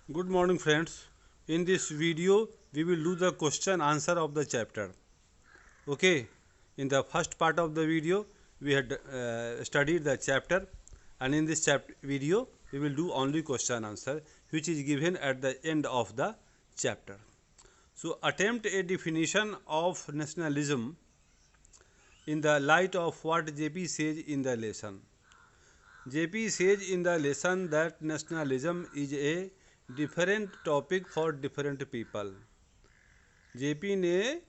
Good morning friends. In this video we will do the question answer of the chapter. Okay. In the first part of the video we had studied the chapter, and in this video we will do only question answer which is given at the end of the chapter. So attempt a definition of nationalism in the light of what JP says in the lesson. JP says in the lesson that nationalism is a different topic for different people. JP ने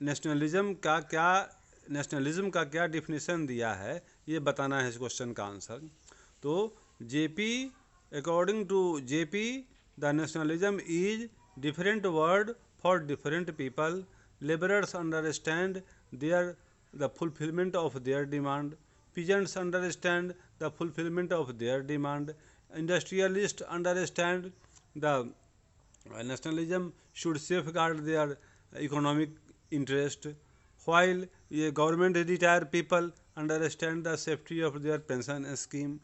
nationalism का क्या definition दिया है ये बताना है इस question का आंसर. तो JP, according to JP, the nationalism is different word for different people. Labourers understand their the fulfilment of their demand. peasants understand the fulfillment of their demand. Industrialists understand the nationalism should safeguard their economic interest, while government retired people understand the safety of their pension scheme.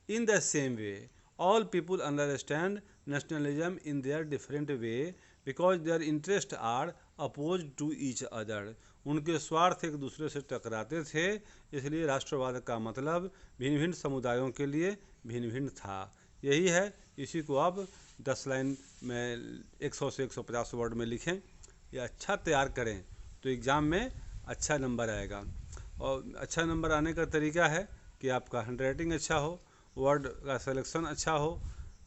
In the same way, all people understand nationalism in their different way because their interests are opposed to each other. उनके स्वार्थ एक दूसरे से टकराते थे, इसलिए राष्ट्रवाद का मतलब भिन्न भिन्न समुदायों के लिए भिन्न भिन्न था. यही है. इसी को आप 10 लाइन में 100 से 150 वर्ड में लिखें या अच्छा तैयार करें तो एग्ज़ाम में अच्छा नंबर आएगा. और अच्छा नंबर आने का तरीका है कि आपका हैंडराइटिंग अच्छा हो, वर्ड का सिलेक्शन अच्छा हो,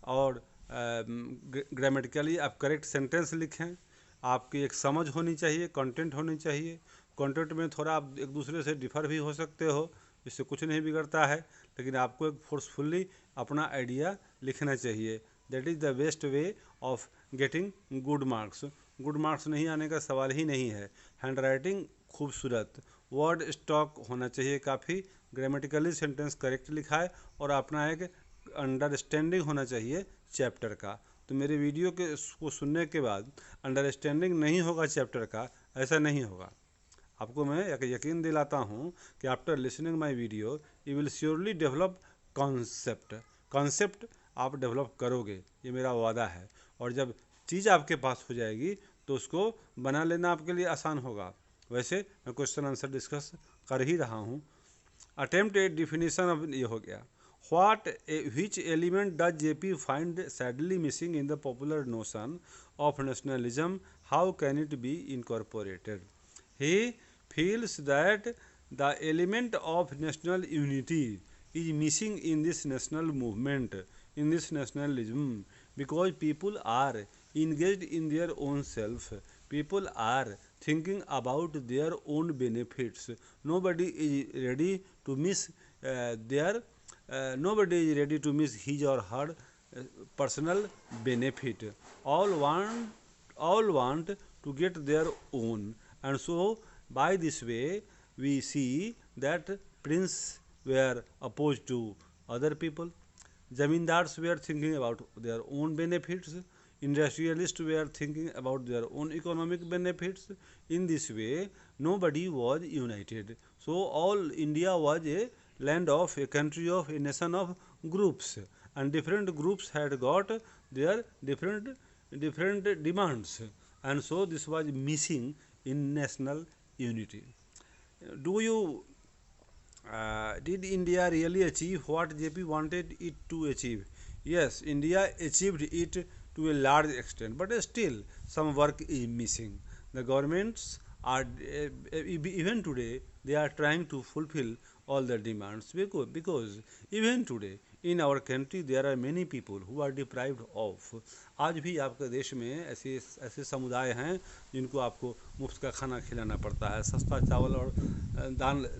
और ग्रामेटिकली आप करेक्ट सेंटेंस लिखें. आपकी एक समझ होनी चाहिए, कंटेंट होनी चाहिए. कंटेंट में थोड़ा आप एक दूसरे से डिफ़र भी हो सकते हो, इससे कुछ नहीं बिगड़ता है, लेकिन आपको एक फोर्सफुली अपना आइडिया लिखना चाहिए. That is the best way of getting good marks. Good marks नहीं आने का सवाल ही नहीं है. हैंडराइटिंग खूबसूरत, वर्ड स्टॉक होना चाहिए काफ़ी, ग्रामेटिकली सेंटेंस करेक्ट लिखा है, और अपना एक अंडरस्टैंडिंग होना चाहिए चैप्टर का. तो मेरे वीडियो को सुनने के बाद अंडरस्टैंडिंग नहीं होगा चैप्टर का, ऐसा नहीं होगा. आपको मैं यकीन दिलाता हूँ कि after listening my video you will surely develop concept आप डेवलप करोगे, ये मेरा वादा है. और जब चीज़ आपके पास हो जाएगी तो उसको बना लेना आपके लिए आसान होगा. वैसे मैं क्वेश्चन आंसर डिस्कस कर ही रहा हूँ. अटेम्प्ट ए डिफिनीशन ऑफ, ये हो गया. Which element does JP find sadly missing in the popular notion of nationalism? How can it be incorporated? He feels that the element of national unity is missing in this national movement, in this nationalism, because people are engaged in their own self. People are thinking about their own benefits. Nobody is ready to miss nobody is ready to miss his or her personal benefit. All want to get their own, and so by this way we see that prince were opposed to other people, zamindars were thinking about their own benefits, industrialists were thinking about their own economic benefits. In this way nobody was united. So all India was a land of, a country of, a nation of groups, and different groups had got their different demands, and so this was missing in national unity. Do you did India really achieve what JP wanted it to achieve? Yes, India achieved it to a large extent, but still some work is missing. The governments are even today they are trying to fulfill all the demands, because even today in our country there are many people who are deprived of. आज भी आपके देश में ऐसे समुदाय हैं जिनको आपको मुफ्त का खाना खिलाना पड़ता है, सस्ता चावल और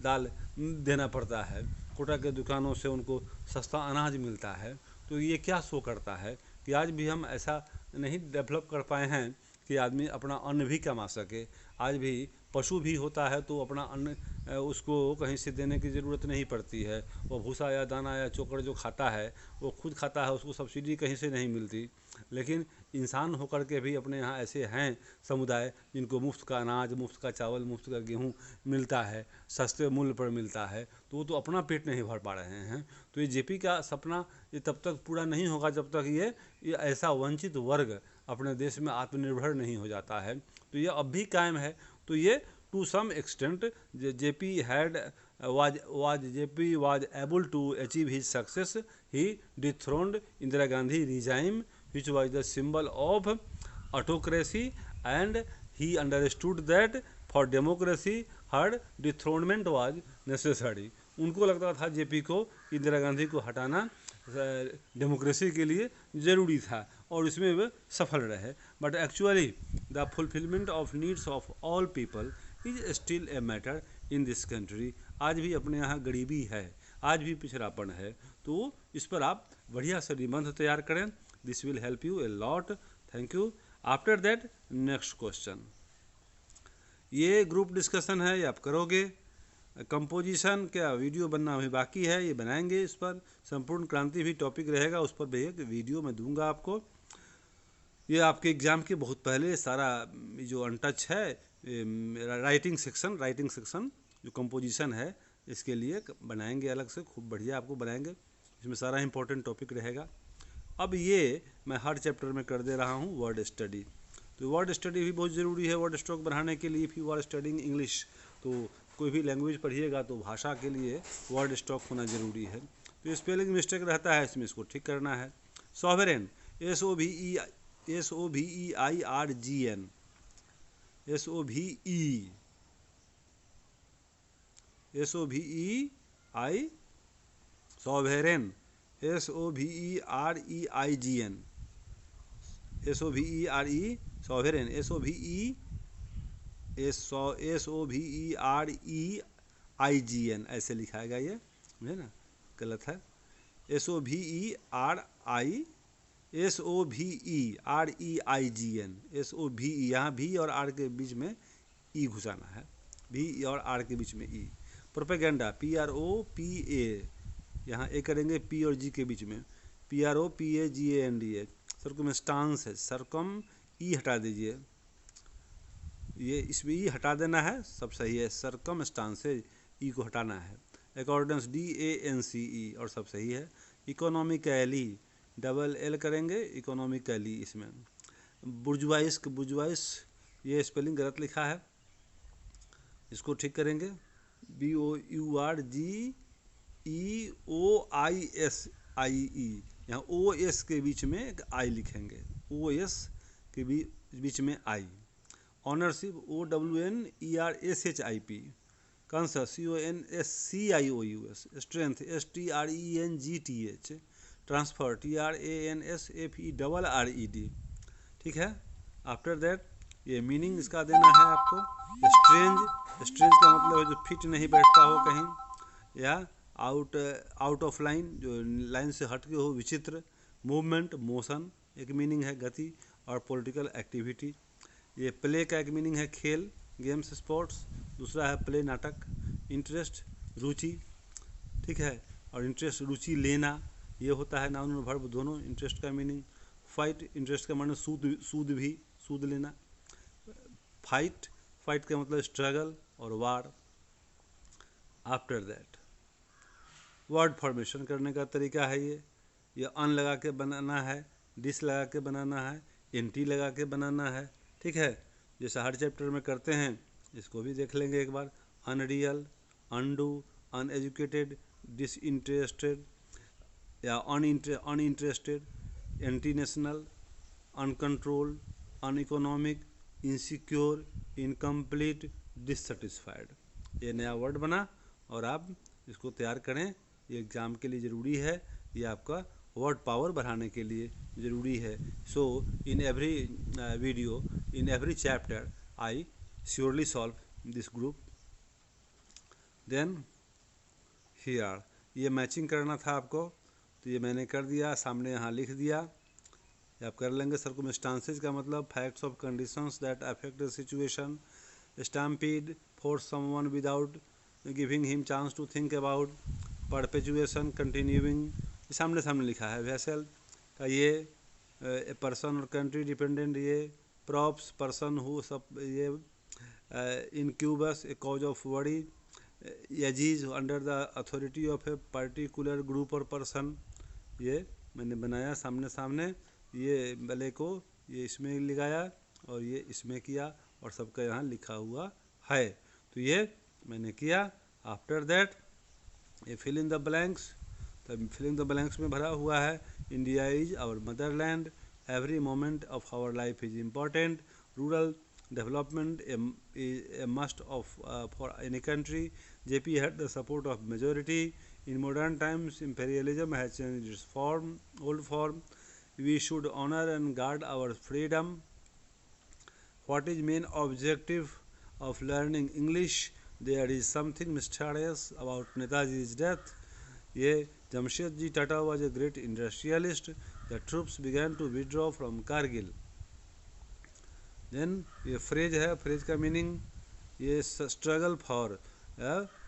दाल देना पड़ता है, कोटा के दुकानों से उनको सस्ता अनाज मिलता है. तो ये क्या शो करता है कि आज भी हम ऐसा नहीं डेवलप कर पाए हैं कि आदमी अपना अन्न भी कमा सके। आज भी पशु भी होता है तो अपना अन्न उसको कहीं से देने की ज़रूरत नहीं पड़ती है। वो भूसा या दाना या चोकर जो खाता है वो खुद खाता है, उसको सब्सिडी कहीं से नहीं मिलती। लेकिन इंसान होकर के भी अपने यहाँ ऐसे हैं समुदाय जिनको मुफ्त का अनाज, मुफ्त का चावल, मुफ्त का गेहूँ मिलता है, सस्ते मूल्य पर मिलता है, तो वो तो अपना पेट नहीं भर पा रहे हैं। तो ये जेपी का सपना ये तब तक पूरा नहीं होगा जब तक ये ऐसा वंचित वर्ग अपने देश में आत्मनिर्भर नहीं हो जाता है। तो ये अब भी कायम है। तो ये to some extent JP had JP was able to achieve his success. He dethroned Indira Gandhi regime which was the symbol of autocracy, and he understood that for democracy her dethronement was necessary। उनको लगता था JP को इंदिरा गांधी को हटाना democracy के लिए ज़रूरी था और इसमें वे सफल रहे। But actually the fulfilment of needs of all people is still a matter in this country. आज भी अपने यहाँ गरीबी है, आज भी पिछड़ापन है। तो इस पर आप बढ़िया से निबंध तैयार करें। This will help U a lot. Thank you. After that next question. ये ग्रुप डिस्कशन है, ये आप करोगे। कंपोजिशन का वीडियो बनना अभी बाकी है, ये बनाएंगे। इस पर संपूर्ण क्रांति भी टॉपिक रहेगा, उस पर भी एक वीडियो मैं दूंगा आपको। ये आपके एग्ज़ाम के बहुत पहले सारा जो अनटच है राइटिंग सेक्शन जो कंपोजिशन है इसके लिए बनाएंगे अलग से, खूब बढ़िया आपको बनाएंगे। इसमें सारा इंपॉर्टेंट टॉपिक रहेगा। अब ये मैं हर चैप्टर में कर दे रहा हूँ वर्ड स्टडी। तो वर्ड स्टडी भी बहुत ज़रूरी है वर्ड स्ट्रोक बढ़ाने के लिए। भी वर्ड स्टडिंग इंग्लिश, तो कोई भी लैंग्वेज पढ़िएगा तो भाषा के लिए वर्ड स्टॉक होना ज़रूरी है। तो स्पेलिंग मिस्टेक रहता है इसमें, इसको ठीक करना है। सॉवरेन SOVEIRGN सॉवरेन SOVEREIGN ऐसे लिखाएगा ये, समझे ना, गलत है। SOVEREIGN यहाँ भी और आर के बीच में ई घुसाना है, भी और आर के बीच में ई। प्रोपेगेंडा PROPA, यहाँ ए करेंगे पी और जी के बीच में, PROPAGANDA। सर्कमस्टांस है, सरकम ई हटा दीजिए, ये इसमें ई हटा देना है, सब सही है। सरकमस्टांस है, ई को हटाना है। अकॉर्डेंस DANCE और सब सही है। इकोनॉमिकली डबल एल करेंगे, इकोनॉमिकली इसमें। बुर्जुआइस ये स्पेलिंग गलत लिखा है, इसको ठीक करेंगे। BOURGEOISIE, यहाँ OS के बीच में एक आई लिखेंगे, OS के बीच में आई। Ownership OWNERSHIP। कंसस CONSCIOUS। Strength STRENGTH। Transfer TRANSFERRED। ठीक है। आफ्टर दैट ये मीनिंग इसका देना है आपको। स्ट्रेंज का मतलब है जो फिट नहीं बैठता हो कहीं, या आउट ऑफ लाइन, जो लाइन से हट के हो, विचित्र। मूवमेंट मोशन एक मीनिंग है, गति और पॉलिटिकल एक्टिविटी। ये प्ले का एक मीनिंग है खेल, गेम्स, स्पोर्ट्स। दूसरा है प्ले नाटक। इंटरेस्ट रुचि, ठीक है, और इंटरेस्ट रुचि लेना ये होता है नाउन और वर्ब दोनों। इंटरेस्ट का मीनिंग फाइट, इंटरेस्ट का मतलब सूद लेना। फाइट का मतलब स्ट्रगल और वार। आफ्टर दैट वर्ड फॉर्मेशन करने का तरीका है ये अन लगा के बनाना है, डिस लगा के बनाना है, NT लगा के बनाना है। ठीक है, जैसा हर चैप्टर में करते हैं, इसको भी देख लेंगे एक बार। अनरियल, अनडू, अनएजुकेटेड, डिसइंटरेस्टेड या uninterested, anti national, uncontrolled, uneconomic, insecure, incomplete, dissatisfied. ये नया वर्ड बना और आप इसको तैयार करें, ये एग्ज़ाम के लिए ज़रूरी है, ये आपका वर्ड पावर बढ़ाने के लिए ज़रूरी है। So in every video, in every chapter I surely solve this group. Then here ये मैचिंग करना था आपको, तो ये मैंने कर दिया, सामने यहाँ लिख दिया। ये आप कर लेंगे। सर्कमस्टांसेस का मतलब facts of conditions that affect the situation. Stampede, force someone without giving him chance to think about. Perpetuation, continuing, सामने सामने लिखा है। वेसल का ये ए पर्सन और कंट्री डिपेंडेंट, ये प्रॉप्स पर्सन हु सब, ये incubus a cause of worry, aegis under the authority of a particular group और पर्सन। ये मैंने बनाया सामने सामने, ये बले को ये इसमें लगाया और ये इसमें किया और सबका यहाँ लिखा हुआ है। तो ये मैंने किया। आफ्टर दैट ये फिल इन द ब्लैंक्स, तब फिल इन द ब्लैंक्स में भरा हुआ है। India is our motherland, every moment of our life is important, rural development a must of for any country. JP had the support of majority. In modern times, imperialism has changed its form, old form. We should honor and guard our freedom. What is main objective of learning English? There is something mysterious about Netaji's death. ये Jamshedji Tata was a great industrialist. The troops began to withdraw from Kargil. Then ये phrase है, phrase का meaning ये struggle for,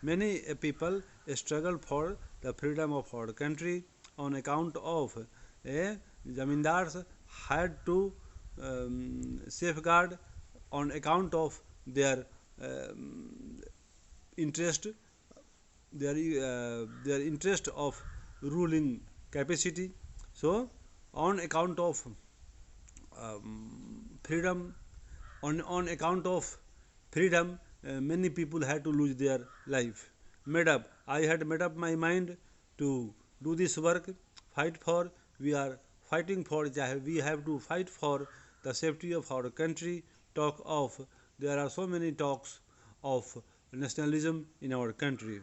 many people struggle for the freedom of our country on account of a zamindars had to safeguard on account of their interest, their interest of ruling capacity. So on account of freedom, on account of freedom, many people had to lose their life. I had made up my mind to do this work, fight for, we are fighting for, we have to fight for the safety of our country. Talk of, there are so many talks of nationalism in our country.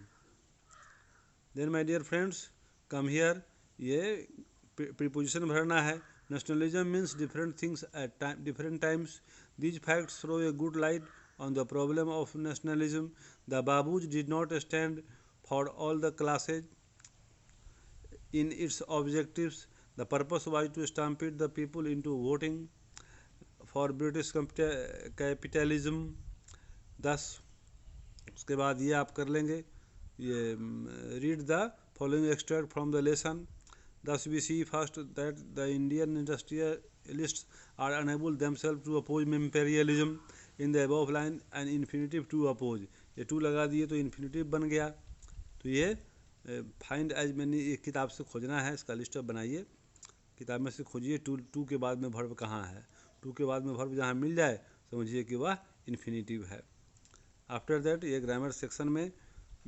Then my dear friends, come here, ये preposition भरना है. Nationalism means different things at different times. These facts throw a good light on the problem of nationalism. The Babus did not stand for all the classes in its objectives. The purpose was to stampede the people into voting for British capitalism. Thus, उसके बाद ये आप कर लेंगे, ये read the following extract from the lesson. Thus we see first that the Indian industrialists are unable themselves to oppose imperialism. In the above line an infinitive to oppose, ये to लगा दिए तो इन्फिनिटिव बन गया. तो ये find as मैंने एक किताब से खोजना है, इसका लिस्ट बनाइए, किताब में से खोजिए टू के बाद में वर्ब कहाँ है. टू के बाद में वर्ब जहाँ मिल जाए समझिए कि वह इन्फिनिटिव है. आफ्टर दैट ये ग्रामर सेक्शन में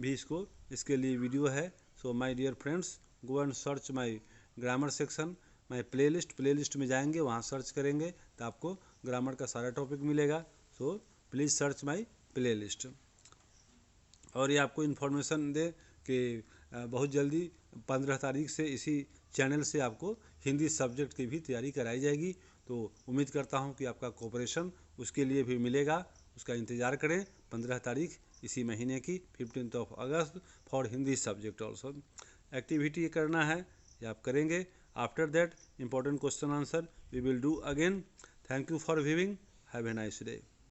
भी इसके लिए वीडियो है. So my dear friends, go and search my grammar section, my playlist में जाएंगे, वहाँ सर्च करेंगे तो आपको ग्रामर का सारा टॉपिक मिलेगा. So please search my playlist. और ये आपको इन्फॉर्मेशन दे कि बहुत जल्दी 15 तारीख से इसी चैनल से आपको हिंदी सब्जेक्ट की भी तैयारी कराई जाएगी. तो उम्मीद करता हूँ कि आपका कोऑपरेशन उसके लिए भी मिलेगा. उसका इंतज़ार करें. 15 तारीख इसी महीने की 15 अगस्त for Hindi subject also. Activity करना है, ये आप करेंगे. After that important question answer we will do again. Thank you for viewing. Have a nice day.